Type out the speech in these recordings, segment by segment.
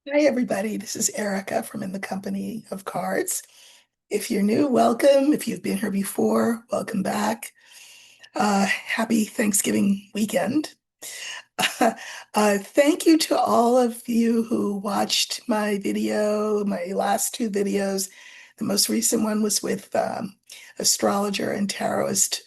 Hi, everybody. This is Erica from In the Company of Cards. If you're new, welcome. If you've been here before, welcome back. Happy Thanksgiving weekend. Thank you to all of you who watched my video, my last two videos. The most recent one was with astrologer and tarotist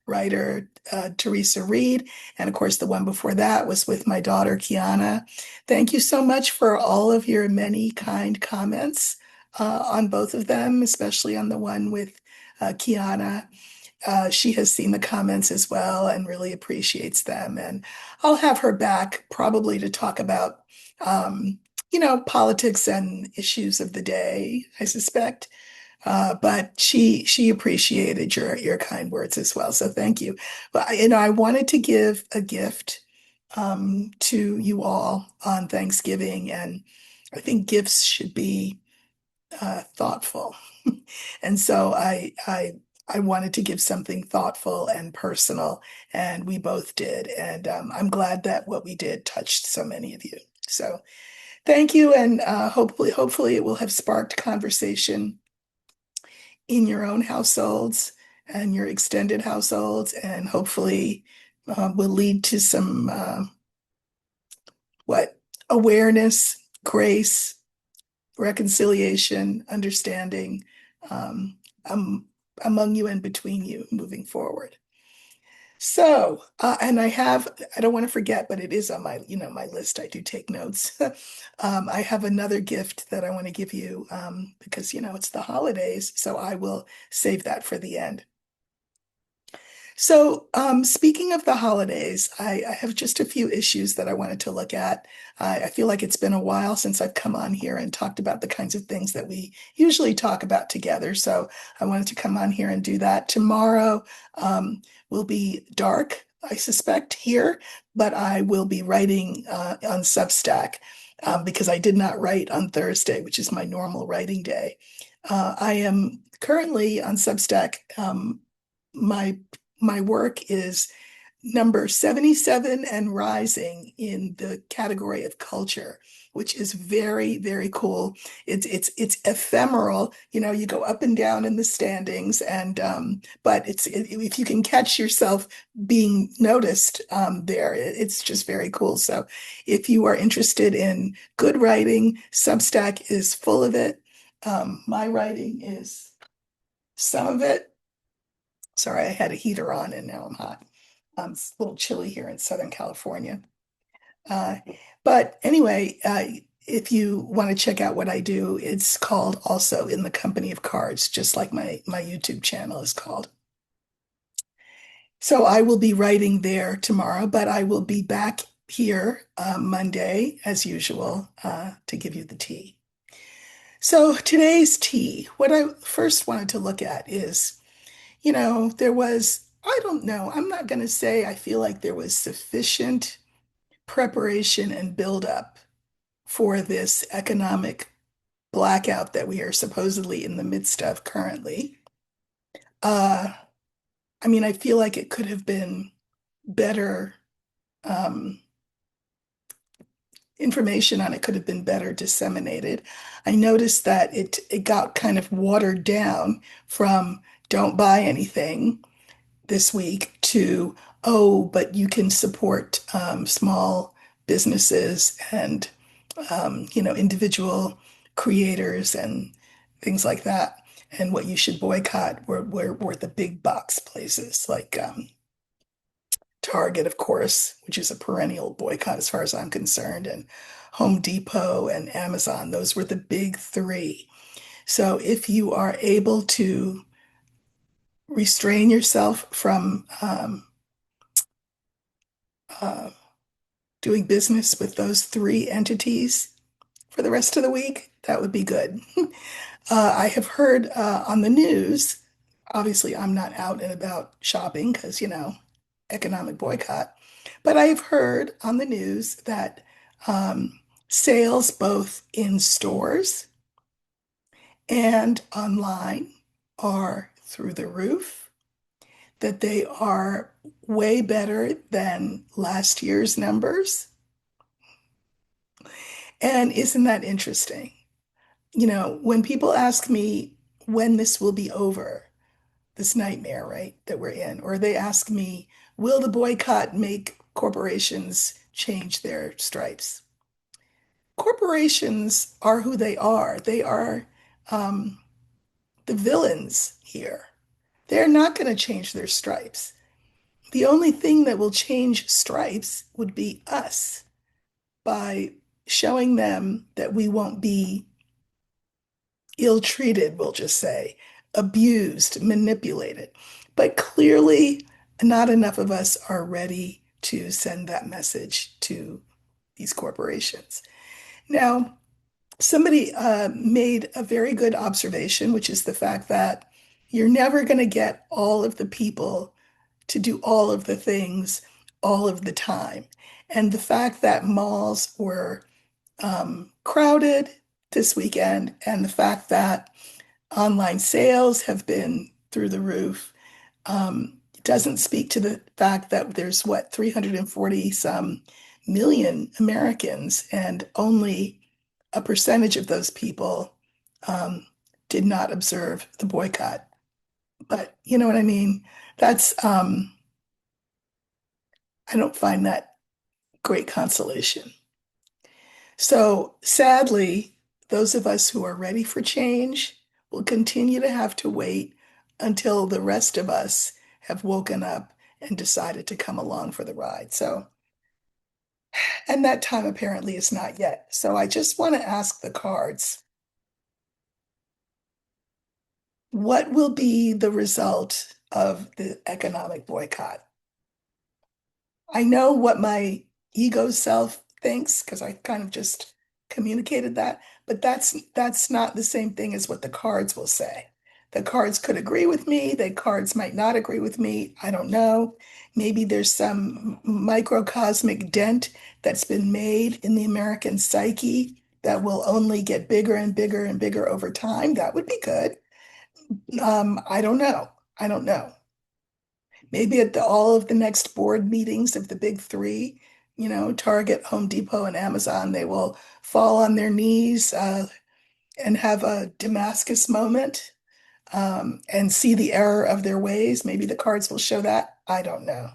writer Teresa Reed. And of course, the one before that was with my daughter, Kiana. Thank you so much for all of your many kind comments on both of them, especially on the one with Kiana. She has seen the comments as well and really appreciates them. And I'll have her back probably to talk about, um, politics and issues of the day, I suspect. But she appreciated your kind words as well. So thank you. But I wanted to give a gift to you all on Thanksgiving, and I think gifts should be thoughtful. And so I wanted to give something thoughtful and personal, and we both did. And I'm glad that what we did touched so many of you. So thank you, and hopefully it will have sparked conversation in your own households and your extended households, and hopefully will lead to some what awareness, grace, reconciliation, understanding um, um, among you and between you moving forward. So, and I don't want to forget, but it is on my list. I do take notes. I have another gift that I want to give you because, it's the holidays. So I will save that for the end. So, speaking of the holidays, I have just a few issues that I wanted to look at. I feel like it's been a while since I've come on here and talked about the kinds of things that we usually talk about together. So, I wanted to come on here and do that. Tomorrow, will be dark, I suspect, here, but I will be writing on Substack because I did not write on Thursday, which is my normal writing day. I am currently on Substack. My my work is number 77 and rising in the category of culture, which is very, very cool. It's ephemeral. You go up and down in the standings, and but if you can catch yourself being noticed there, it's just very cool. So if you are interested in good writing, Substack is full of it. My writing is some of it. Sorry, I had a heater on and now I'm hot. It's a little chilly here in Southern California. Uh, but anyway, if you want to check out what I do, it's called also In the Company of Cards, just like my YouTube channel is called. So I will be writing there tomorrow, but I will be back here Monday as usual to give you the tea. So today's tea, what I first wanted to look at is there was, I don't know, I'm not going to say I feel like there was sufficient preparation and buildup for this economic blackout that we are supposedly in the midst of currently. Uh, I mean, I feel like it could have been better, um, information on it could have been better disseminated. I noticed that it got kind of watered down from don't buy anything this week to, oh, but you can support small businesses and, individual creators and things like that. And what you should boycott were the big box places like Target, of course, which is a perennial boycott as far as I'm concerned, and Home Depot and Amazon. Those were the big three. So if you are able to restrain yourself from uh, doing business with those three entities for the rest of the week, that would be good. I have heard on the news, obviously, I'm not out and about shopping because, economic boycott, but I have heard on the news that sales both in stores and online are through the roof, that they are way better than last year's numbers. And isn't that interesting? When people ask me when this will be over, this nightmare, right, that we're in, or they ask me, will the boycott make corporations change their stripes? Corporations are who they are. They are um, the villains here. They're not going to change their stripes. The only thing that will change stripes would be us by showing them that we won't be ill-treated, we'll just say, abused, manipulated. But clearly, not enough of us are ready to send that message to these corporations. Now, somebody made a very good observation, which is the fact that you're never going to get all of the people to do all of the things all of the time. And the fact that malls were crowded this weekend, and the fact that online sales have been through the roof, doesn't speak to the fact that there's what, 340 some million Americans, and only a percentage of those people um, did not observe the boycott. But you know what I mean? That's, I don't find that great consolation. So sadly, those of us who are ready for change will continue to have to wait until the rest of us have woken up and decided to come along for the ride. So, and that time apparently is not yet. So I just want to ask the cards, what will be the result of the economic boycott? I know what my ego self thinks because I kind of just communicated that, but that's not the same thing as what the cards will say. The cards could agree with me, the cards might not agree with me. I don't know. Maybe there's some microcosmic dent that's been made in the American psyche that will only get bigger and bigger and bigger over time. That would be good. I don't know. I don't know. Maybe at all of the next board meetings of the big three, Target, Home Depot, and Amazon, they will fall on their knees and have a Damascus moment and see the error of their ways. Maybe the cards will show that. I don't know.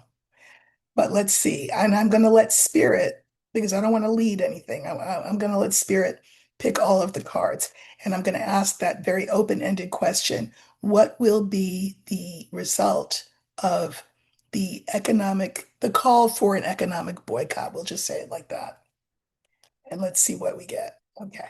But let's see. And I'm going to let Spirit, because I don't want to lead anything, I'm going to let Spirit pick all of the cards. And I'm going to ask that very open-ended question. What will be the result of the call for an economic boycott? We'll just say it like that. And let's see what we get. Okay.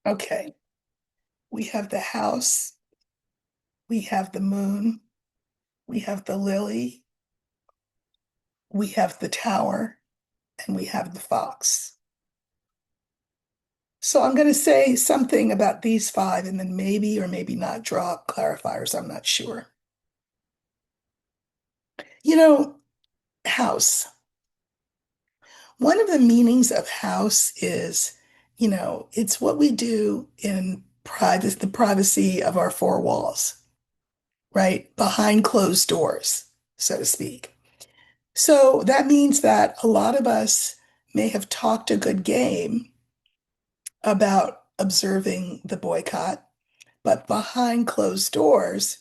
Okay. We have the house, we have the moon, we have the lily, we have the tower, and we have the fox. So I'm going to say something about these five and then maybe or maybe not draw clarifiers. I'm not sure. You know, house. One of the meanings of house is, it's what we do in private, the privacy of our four walls, right? Behind closed doors, so to speak. So that means that a lot of us may have talked a good game about observing the boycott, but behind closed doors,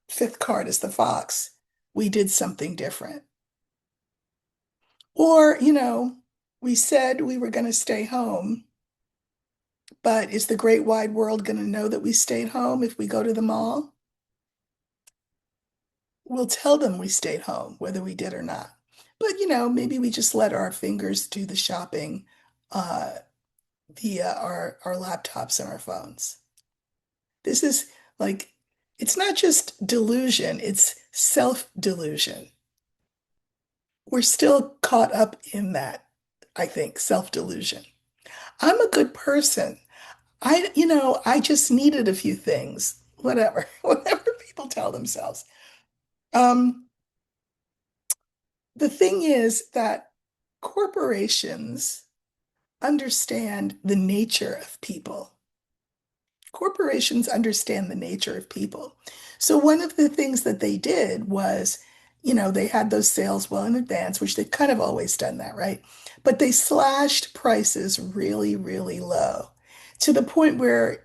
fifth card is the fox, we did something different. Or, we said we were going to stay home, but is the great wide world going to know that we stayed home if we go to the mall? We'll tell them we stayed home, whether we did or not. But, maybe we just let our fingers do the shopping uh, via our laptops and our phones. This is like It's not just delusion, it's self-delusion. We're still caught up in that, I think, self-delusion. I'm a good person. I just needed a few things, whatever, whatever people tell themselves. Um, the thing is that corporations understand the nature of people. Corporations understand the nature of people. So one of the things that they did was, they had those sales well in advance, which they've kind of always done that, right? But they slashed prices really, really low to the point where,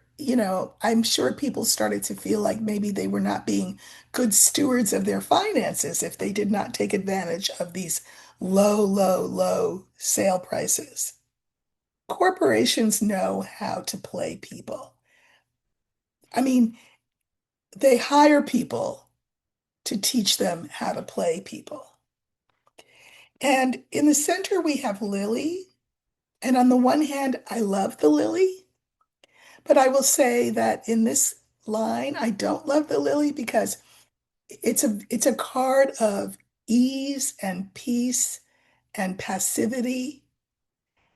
I'm sure people started to feel like maybe they were not being good stewards of their finances if they did not take advantage of these low, low, low sale prices. Corporations know how to play people. I mean, they hire people to teach them how to play people. And in the center, we have Lily. And on the one hand, I love the Lily, but I will say that in this line, I don't love the Lily because it's a card of ease and peace and passivity.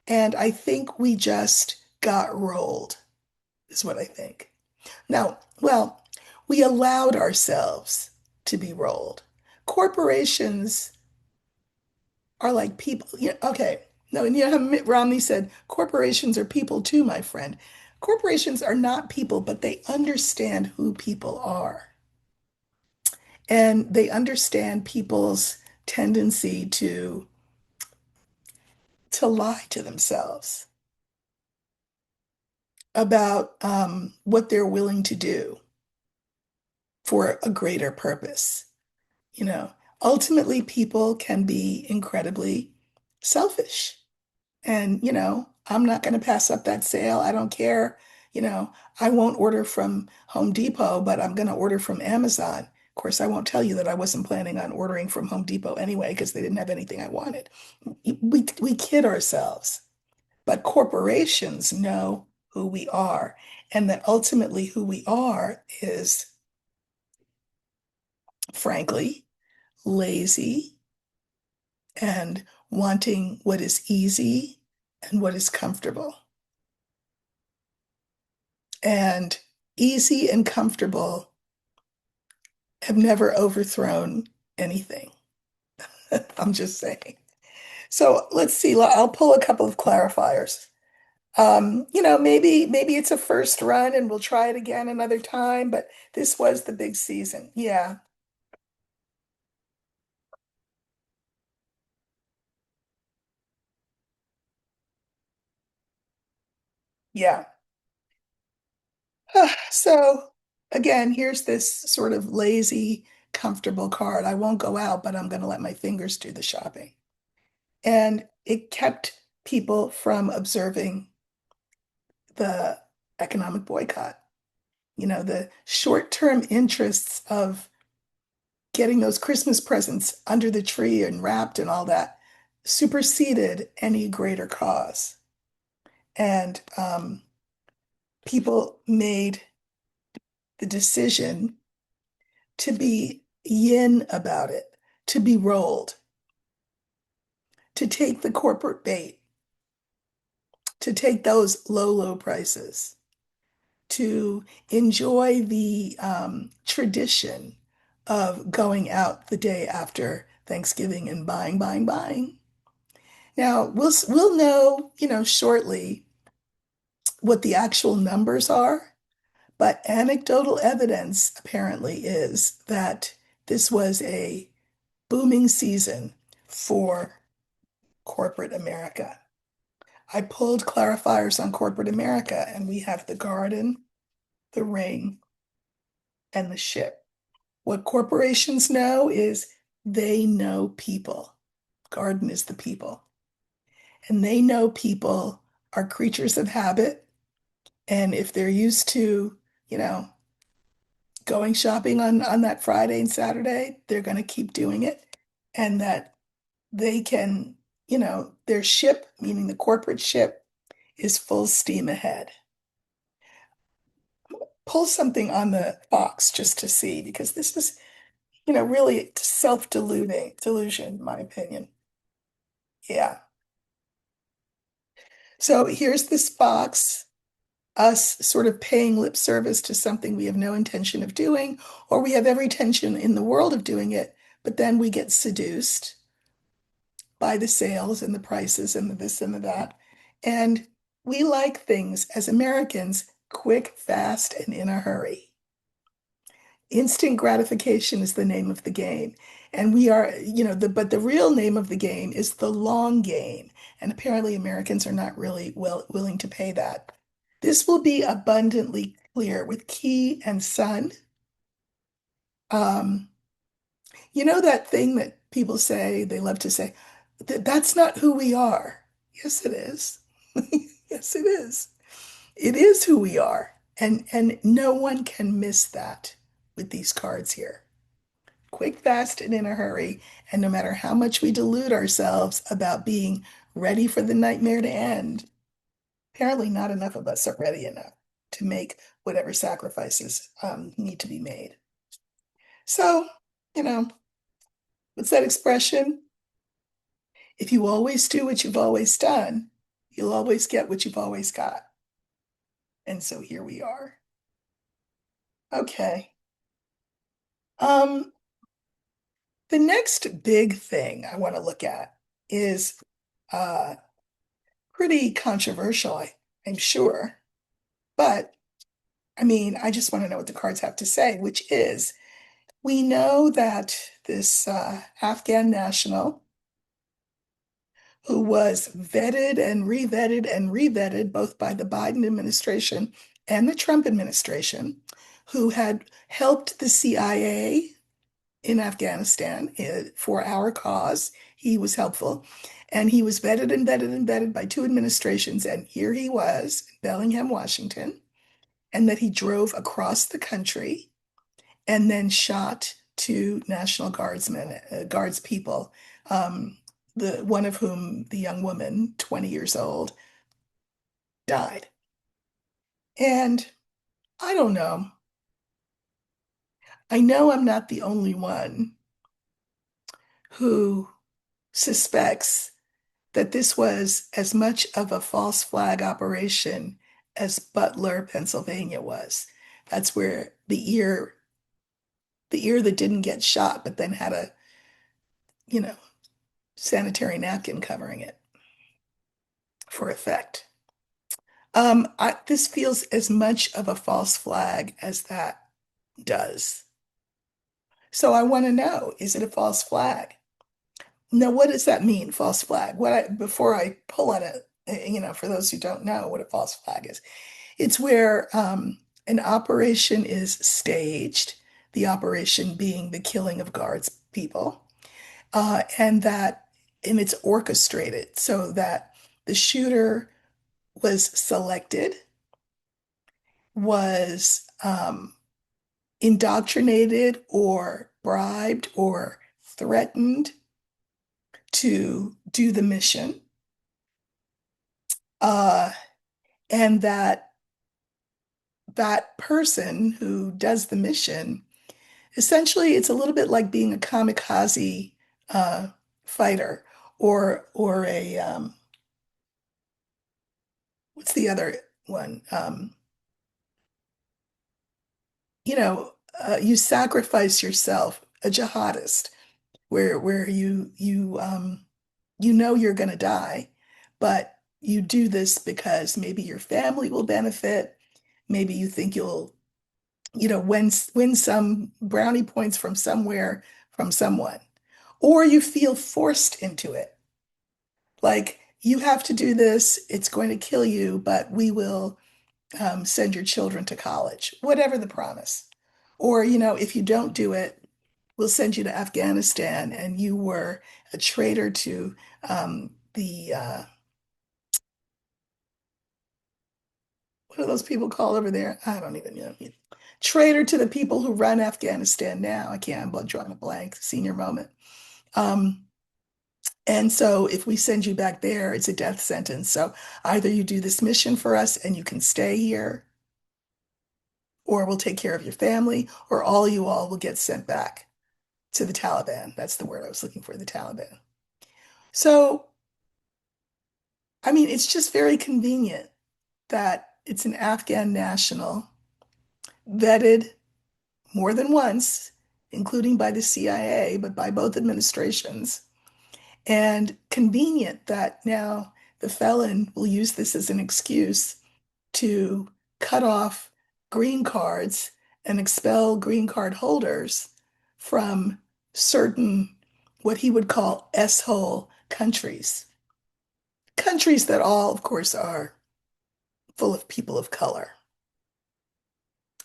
And I think we just got rolled, is what I think. Now, well, we allowed ourselves to be rolled. Corporations are like people. Okay. No, and you know how Mitt Romney said, corporations are people too, my friend. Corporations are not people, but they understand who people are. And they understand people's tendency to lie to themselves about what they're willing to do for a greater purpose. You know, ultimately, people can be incredibly selfish. And, I'm not going to pass up that sale. I don't care. You know, I won't order from Home Depot, but I'm going to order from Amazon. Of course, I won't tell you that I wasn't planning on ordering from Home Depot anyway because they didn't have anything I wanted. We kid ourselves, but corporations know who we are, and that ultimately who we are is, frankly, lazy and wanting what is easy and what is comfortable. And easy and comfortable have never overthrown anything. I'm just saying. So let's see. I'll pull a couple of clarifiers. Maybe it's a first run and we'll try it again another time, but this was the big season. Yeah, yeah. So again, here's this sort of lazy, comfortable card. I won't go out, but I'm going to let my fingers do the shopping. And it kept people from observing the economic boycott. The short-term interests of getting those Christmas presents under the tree and wrapped and all that superseded any greater cause. And people made the decision to be yin about it, to be rolled, to take the corporate bait, to take those low, low prices, to enjoy the tradition of going out the day after Thanksgiving and buying, buying, buying. Now, we'll know, shortly what the actual numbers are, but anecdotal evidence apparently is that this was a booming season for corporate America. I pulled clarifiers on corporate America, and we have the garden, the ring, and the ship. What corporations know is they know people. Garden is the people. And they know people are creatures of habit. And if they're used to, you know, going shopping on that Friday and Saturday, they're going to keep doing it. And that they can, their ship, meaning the corporate ship, is full steam ahead. pull something on the box just to see, because this is, really self-deluding, delusion, in my opinion. Yeah. So here's this box, us sort of paying lip service to something we have no intention of doing, or we have every intention in the world of doing it, but then we get seduced by the sales and the prices and the this and the that. And we like things as Americans quick, fast, and in a hurry. Instant gratification is the name of the game. And we are, but the real name of the game is the long game. And apparently Americans are not really willing to pay that. This will be abundantly clear with Key and Son. Um, you know that thing that people say, they love to say, that's not who we are. Yes, it is. Yes, it is. It is who we are. And no one can miss that with these cards here. Quick, fast, and in a hurry. And no matter how much we delude ourselves about being ready for the nightmare to end, apparently not enough of us are ready enough to make whatever sacrifices need to be made. So, you know, what's that expression? If you always do what you've always done, you'll always get what you've always got. And so here we are. Okay. Um, the next big thing I want to look at is uh, pretty controversial, I'm sure. But I mean, I just want to know what the cards have to say, which is we know that this Afghan national who was vetted and revetted both by the Biden administration and the Trump administration, who had helped the CIA in Afghanistan for our cause. He was helpful. And he was vetted and vetted and vetted by two administrations. And here he was in Bellingham, Washington, and that he drove across the country and then shot two National Guardsmen, Guards people, the one of whom, the young woman, 20 years old, died. And I don't know. I know I'm not the only one who suspects that this was as much of a false flag operation as Butler, Pennsylvania was. That's where the ear that didn't get shot, but then had a, you know, sanitary napkin covering it for effect. This feels as much of a false flag as that does. So I want to know, is it a false flag? Now, what does that mean, false flag? Before I pull on it, for those who don't know what a false flag is, it's where an operation is staged, the operation being the killing of guards people, and it's orchestrated so that the shooter was selected, was indoctrinated or bribed or threatened to do the mission, uh, and that person who does the mission, essentially, it's a little bit like being a kamikaze uh, fighter or a what's the other one? You sacrifice yourself, a jihadist, where you know you're going to die, but you do this because maybe your family will benefit. Maybe you think you'll, win some brownie points from somewhere, from someone, or you feel forced into it. Like you have to do this, it's going to kill you, but we will send your children to college, whatever the promise. Or, if you don't do it, we'll send you to Afghanistan and you were a traitor to the what are those people called over there? I don't even know. Traitor to the people who run Afghanistan now. I can't, I'm drawing a blank, senior moment. Um, and so if we send you back there, it's a death sentence. So either you do this mission for us and you can stay here, or we'll take care of your family, or all you all will get sent back to the Taliban. That's the word I was looking for, the Taliban. So, I mean, it's just very convenient that it's an Afghan national vetted more than once, including by the CIA, but by both administrations, and convenient that now the felon will use this as an excuse to cut off green cards and expel green card holders from certain, what he would call S-hole countries. Countries that all, of course, are full of people of color.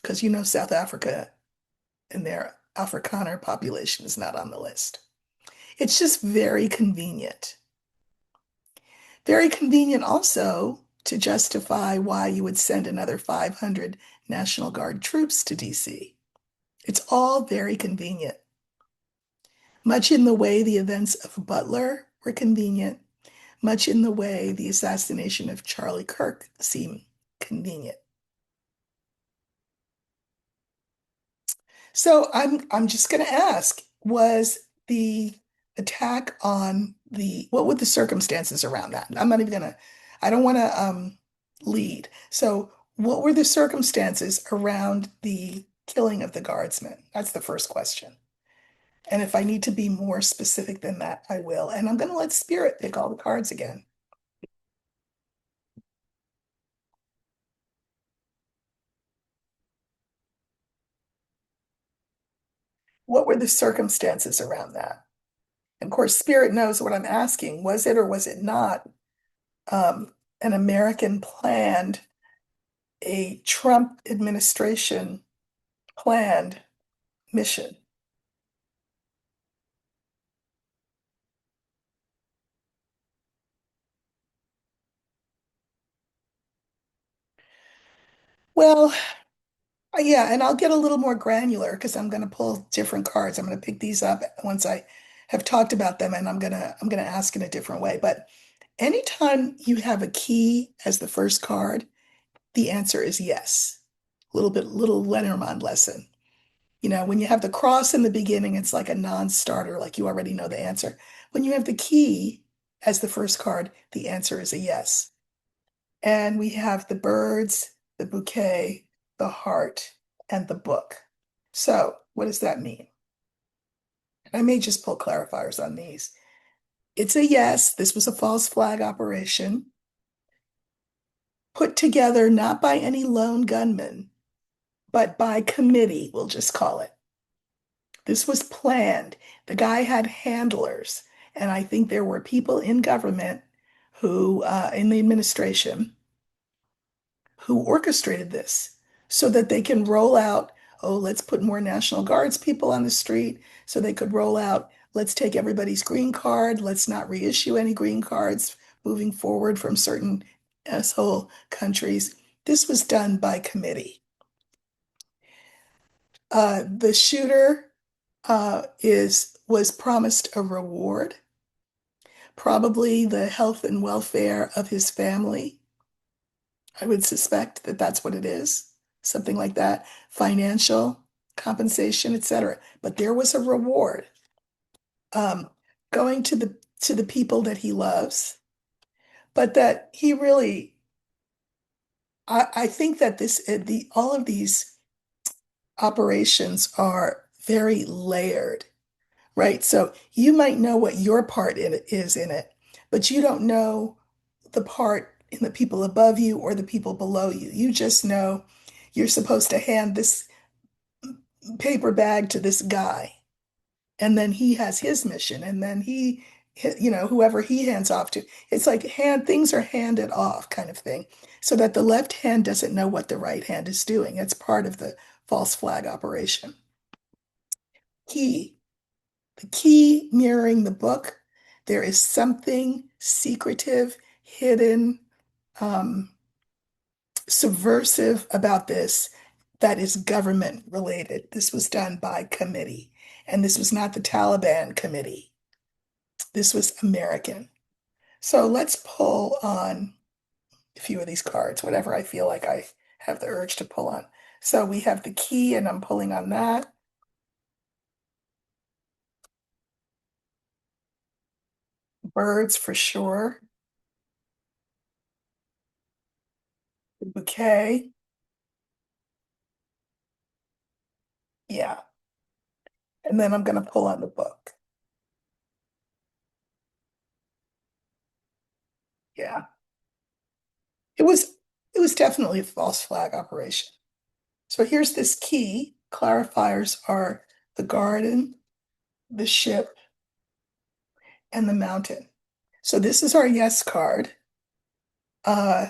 Because you know, South Africa and their Afrikaner population is not on the list. It's just very convenient. Very convenient also to justify why you would send another 500 National Guard troops to DC. It's all very convenient. Much in the way the events of Butler were convenient, much in the way the assassination of Charlie Kirk seemed convenient. So I'm just going to ask, was the attack on what were the circumstances around that? I'm not even going to, I don't want to lead. So what were the circumstances around the killing of the guardsmen? That's the first question. And if I need to be more specific than that, I will. And I'm going to let Spirit pick all the cards again. What were the circumstances around that? And of course, Spirit knows what I'm asking. Was it or was it not an American planned, a Trump administration planned mission? Well, yeah, and I'll get a little more granular because I'm going to pull different cards. I'm going to pick these up once I have talked about them, and I'm going to ask in a different way. But anytime you have a key as the first card, the answer is yes. Little Lenormand lesson. You know, when you have the cross in the beginning, it's like a non-starter, like you already know the answer. When you have the key as the first card, the answer is a yes. And we have the birds, the bouquet, the heart, and the book. So, what does that mean? I may just pull clarifiers on these. It's a yes, this was a false flag operation put together not by any lone gunman, but by committee, we'll just call it. This was planned. The guy had handlers, and I think there were people in government who, in the administration, who orchestrated this so that they can roll out, oh, let's put more National Guards people on the street, so they could roll out, let's take everybody's green card, let's not reissue any green cards moving forward from certain asshole countries. This was done by committee. The shooter is was promised a reward, probably the health and welfare of his family. I would suspect that that's what it is, something like that, financial compensation, etc. But there was a reward, um, going to the people that he loves, but that he really, I think that the all of these operations are very layered, right? So you might know what your part in it is in it, but you don't know the part in the people above you or the people below you. You just know you're supposed to hand this paper bag to this guy, and then he has his mission, and then whoever he hands off to. It's like things are handed off kind of thing, so that the left hand doesn't know what the right hand is doing. It's part of the false flag operation. Key. The key mirroring the book, there is something secretive, hidden, um, subversive about this that is government related. This was done by committee, and this was not the Taliban committee. This was American. So let's pull on a few of these cards, whatever I feel like I have the urge to pull on. So we have the key, and I'm pulling on that. Birds for sure. The bouquet. Yeah. And then I'm going to pull on the book. Yeah. It was it was definitely a false flag operation. So here's this key. Clarifiers are the garden, the ship, and the mountain. So this is our yes card. Uh,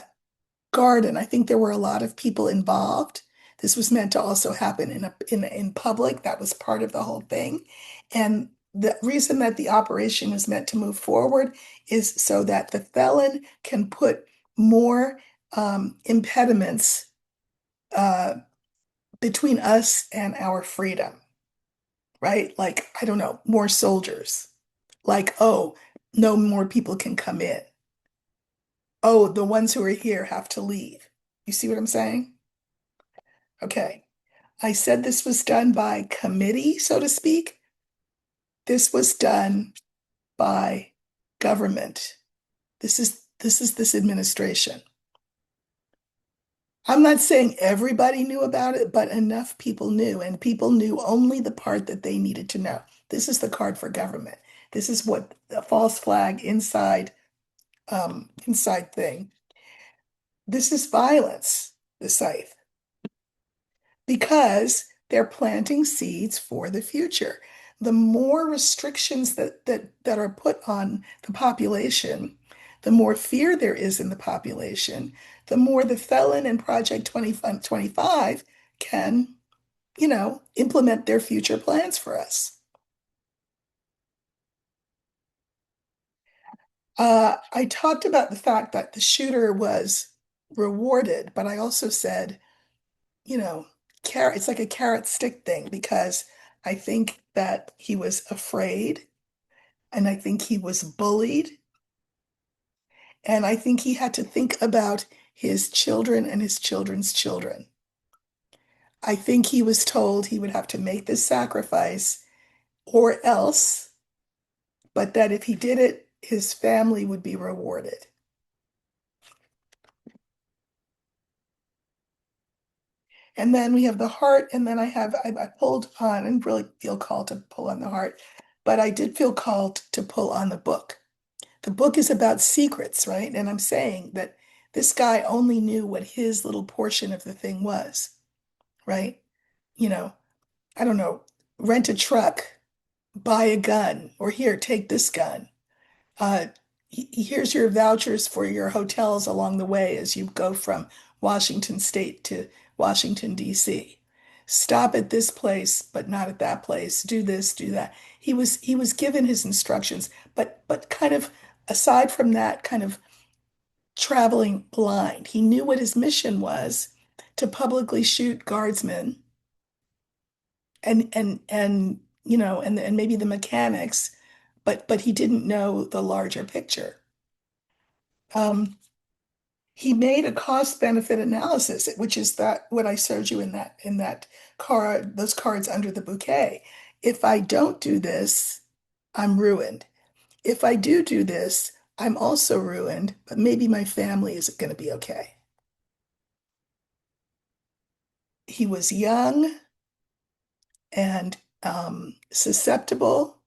garden. I think there were a lot of people involved. This was meant to also happen in public. That was part of the whole thing. And the reason that the operation was meant to move forward is so that the felon can put more impediments uh, between us and our freedom, right? Like, I don't know, more soldiers. Like, oh, no more people can come in. Oh, the ones who are here have to leave. You see what I'm saying? Okay. I said this was done by committee, so to speak. This was done by government. This is this administration. I'm not saying everybody knew about it, but enough people knew, and people knew only the part that they needed to know. This is the card for government. This is what the false flag inside thing. This is violence, the scythe, because they're planting seeds for the future. The more restrictions that are put on the population, the more fear there is in the population, the more the felon and Project 2025 can, implement their future plans for us. I talked about the fact that the shooter was rewarded, but I also said, carrot, it's like a carrot stick thing because I think that he was afraid and I think he was bullied and I think he had to think about his children and his children's children. I think he was told he would have to make this sacrifice or else, but that if he did it, his family would be rewarded. And then we have the heart, and then I pulled on and really feel called to pull on the heart, but I did feel called to pull on the book. The book is about secrets, right? And I'm saying that this guy only knew what his little portion of the thing was, right? You know, I don't know, rent a truck, buy a gun, or here, take this gun. Uh, Here's your vouchers for your hotels along the way as you go from Washington State to Washington, D.C. Stop at this place, but not at that place. Do this, do that. He was given his instructions, but kind of aside from that, kind of traveling blind. He knew what his mission was to publicly shoot guardsmen and maybe the mechanics, but he didn't know the larger picture. Um, he made a cost benefit analysis, which is that what I showed you in that card, those cards under the bouquet. If I don't do this, I'm ruined. If I do this, I'm also ruined, but maybe my family is going to be okay. He was young and susceptible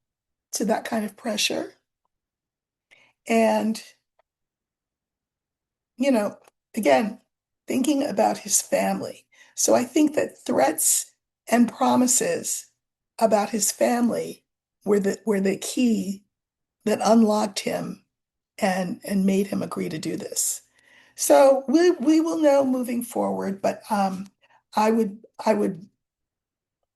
to that kind of pressure. And, you know, again, thinking about his family. So I think that threats and promises about his family were the key that unlocked him and made him agree to do this. So we will know moving forward, but I would I would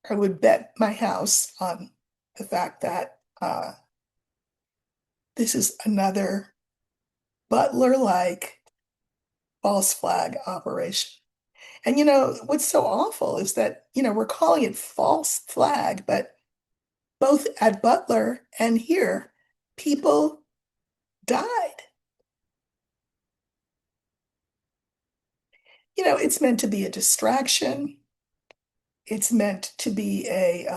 I would bet my house on the fact that this is another Butler-like false flag operation. And what's so awful is that, we're calling it false flag, but both at Butler and here, people died. It's meant to be a distraction. It's meant to be a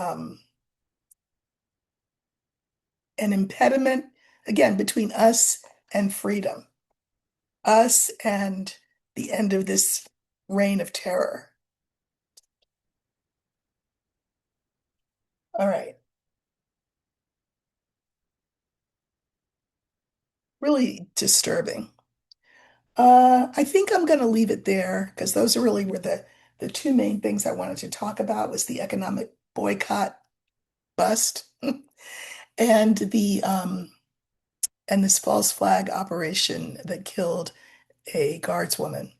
an impediment, again, between us and freedom, us and the end of this reign of terror. All right. Really disturbing. I think I'm going to leave it there because those are really were the two main things I wanted to talk about was the economic boycott bust and the and this false flag operation that killed a guardswoman.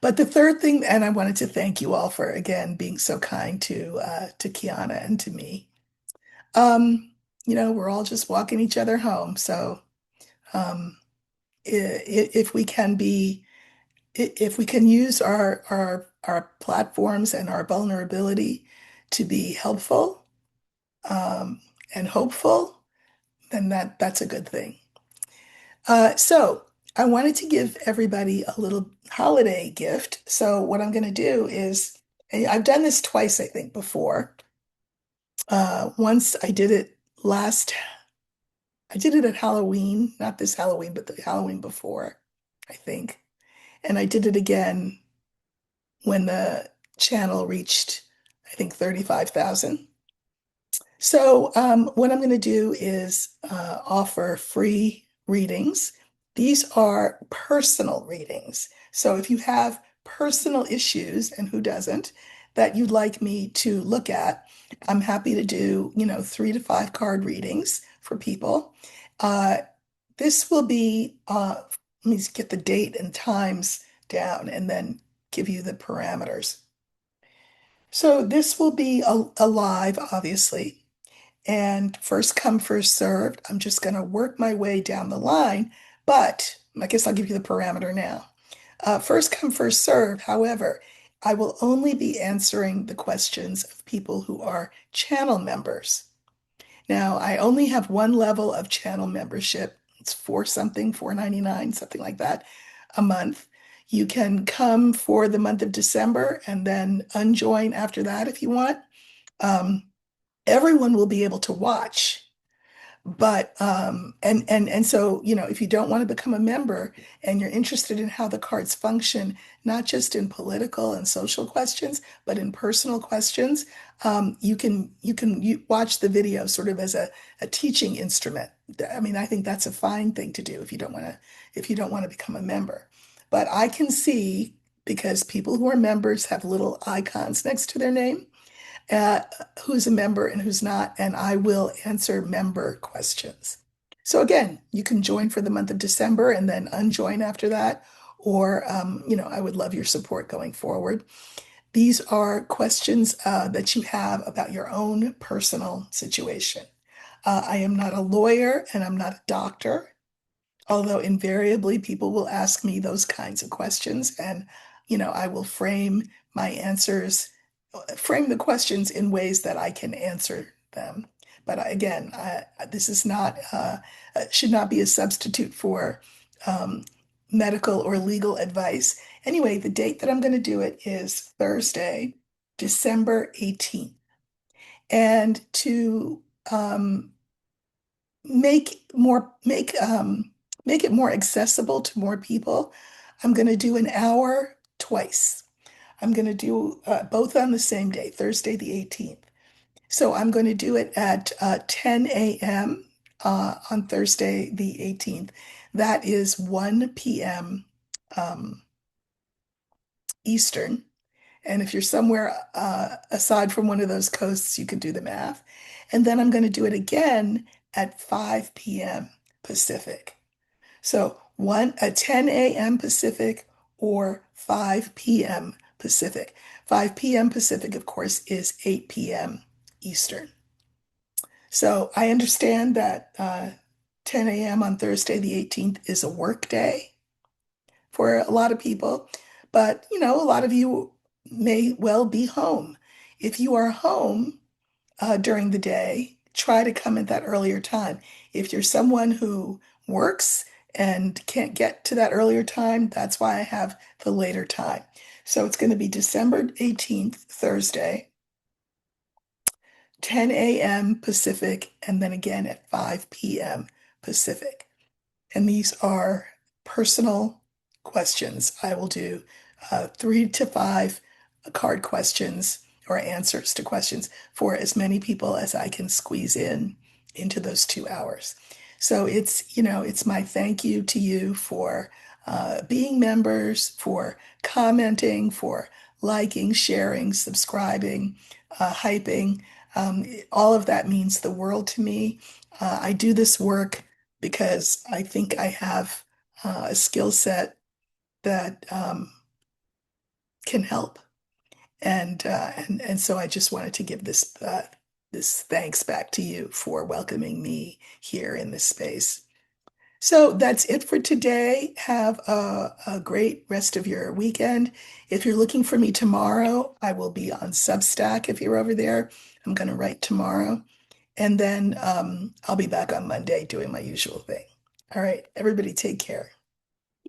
But the third thing, and I wanted to thank you all for again being so kind to Kiana and to me. Um, we're all just walking each other home. So um, if we can be, if we can use our platforms and our vulnerability to be helpful um, and hopeful, then that's a good thing. So I wanted to give everybody a little holiday gift. So what I'm going to do is, I've done this twice, I think, before. Once I did it last, I did it at Halloween, not this Halloween, but the Halloween before, I think. And I did it again when the channel reached, I think, 35,000. So, what I'm going to do is offer free readings. These are personal readings. So, if you have personal issues, and who doesn't, that you'd like me to look at, I'm happy to do, 3 to 5 card readings for people. Uh, this will be, let me get the date and times down and then give you the parameters. So, this will be a live, obviously. And first come, first served. I'm just going to work my way down the line, but I guess I'll give you the parameter now. First come, first served. However, I will only be answering the questions of people who are channel members. Now, I only have one level of channel membership. It's for something, 4.99, something like that, a month. You can come for the month of December and then unjoin after that if you want. Um, Everyone will be able to watch. But and so, if you don't want to become a member and you're interested in how the cards function, not just in political and social questions, but in personal questions, you watch the video sort of as a teaching instrument. I mean, I think that's a fine thing to do if you don't want to become a member. But I can see because people who are members have little icons next to their name uh, who's a member and who's not, and I will answer member questions. So again, you can join for the month of December and then unjoin after that, or I would love your support going forward. These are questions that you have about your own personal situation. I am not a lawyer and I'm not a doctor, although invariably people will ask me those kinds of questions, and I will my answers, frame the questions in ways that I can answer them. But again, this is not should not be a substitute for um, medical or legal advice. Anyway, the date that I'm going to do it is Thursday, December 18th. And to make more make it more accessible to more people, I'm going to do an hour twice. I'm going to do both on the same day, Thursday the 18th. So I'm going to do it at 10 a.m. On Thursday the 18th. That is 1 p.m. Um, Eastern. And if you're somewhere aside from one of those coasts, you can do the math. And then I'm going to do it again at 5 p.m. Pacific. So one at 10 a.m. Pacific or 5 p.m. Pacific. 5 p.m. Pacific, of course, is 8 p.m. Eastern. So I understand that 10 a.m. on Thursday, the 18th, is a work day for a lot of people, but a lot of you may well be home. If you are home during the day, try to come at that earlier time. If you're someone who works and can't get to that earlier time, that's why I have the later time. So it's going to be December 18th, Thursday, 10 a.m. Pacific, and then again at 5 p.m. Pacific. And these are personal questions. I will do 3 to 5 card questions or answers to questions for as many people as I can squeeze in into those 2 hours. So it's my thank you to you for being members, for commenting, for liking, sharing, subscribing, hyping. All of that means the world to me. I do this work because I think I have a skill set that can help. And so I just wanted to give this thanks back to you for welcoming me here in this space. So that's it for today. Have a great rest of your weekend. If you're looking for me tomorrow, I will be on Substack if you're over there. I'm going to write tomorrow. And then I'll be back on Monday doing my usual thing. All right, everybody take care.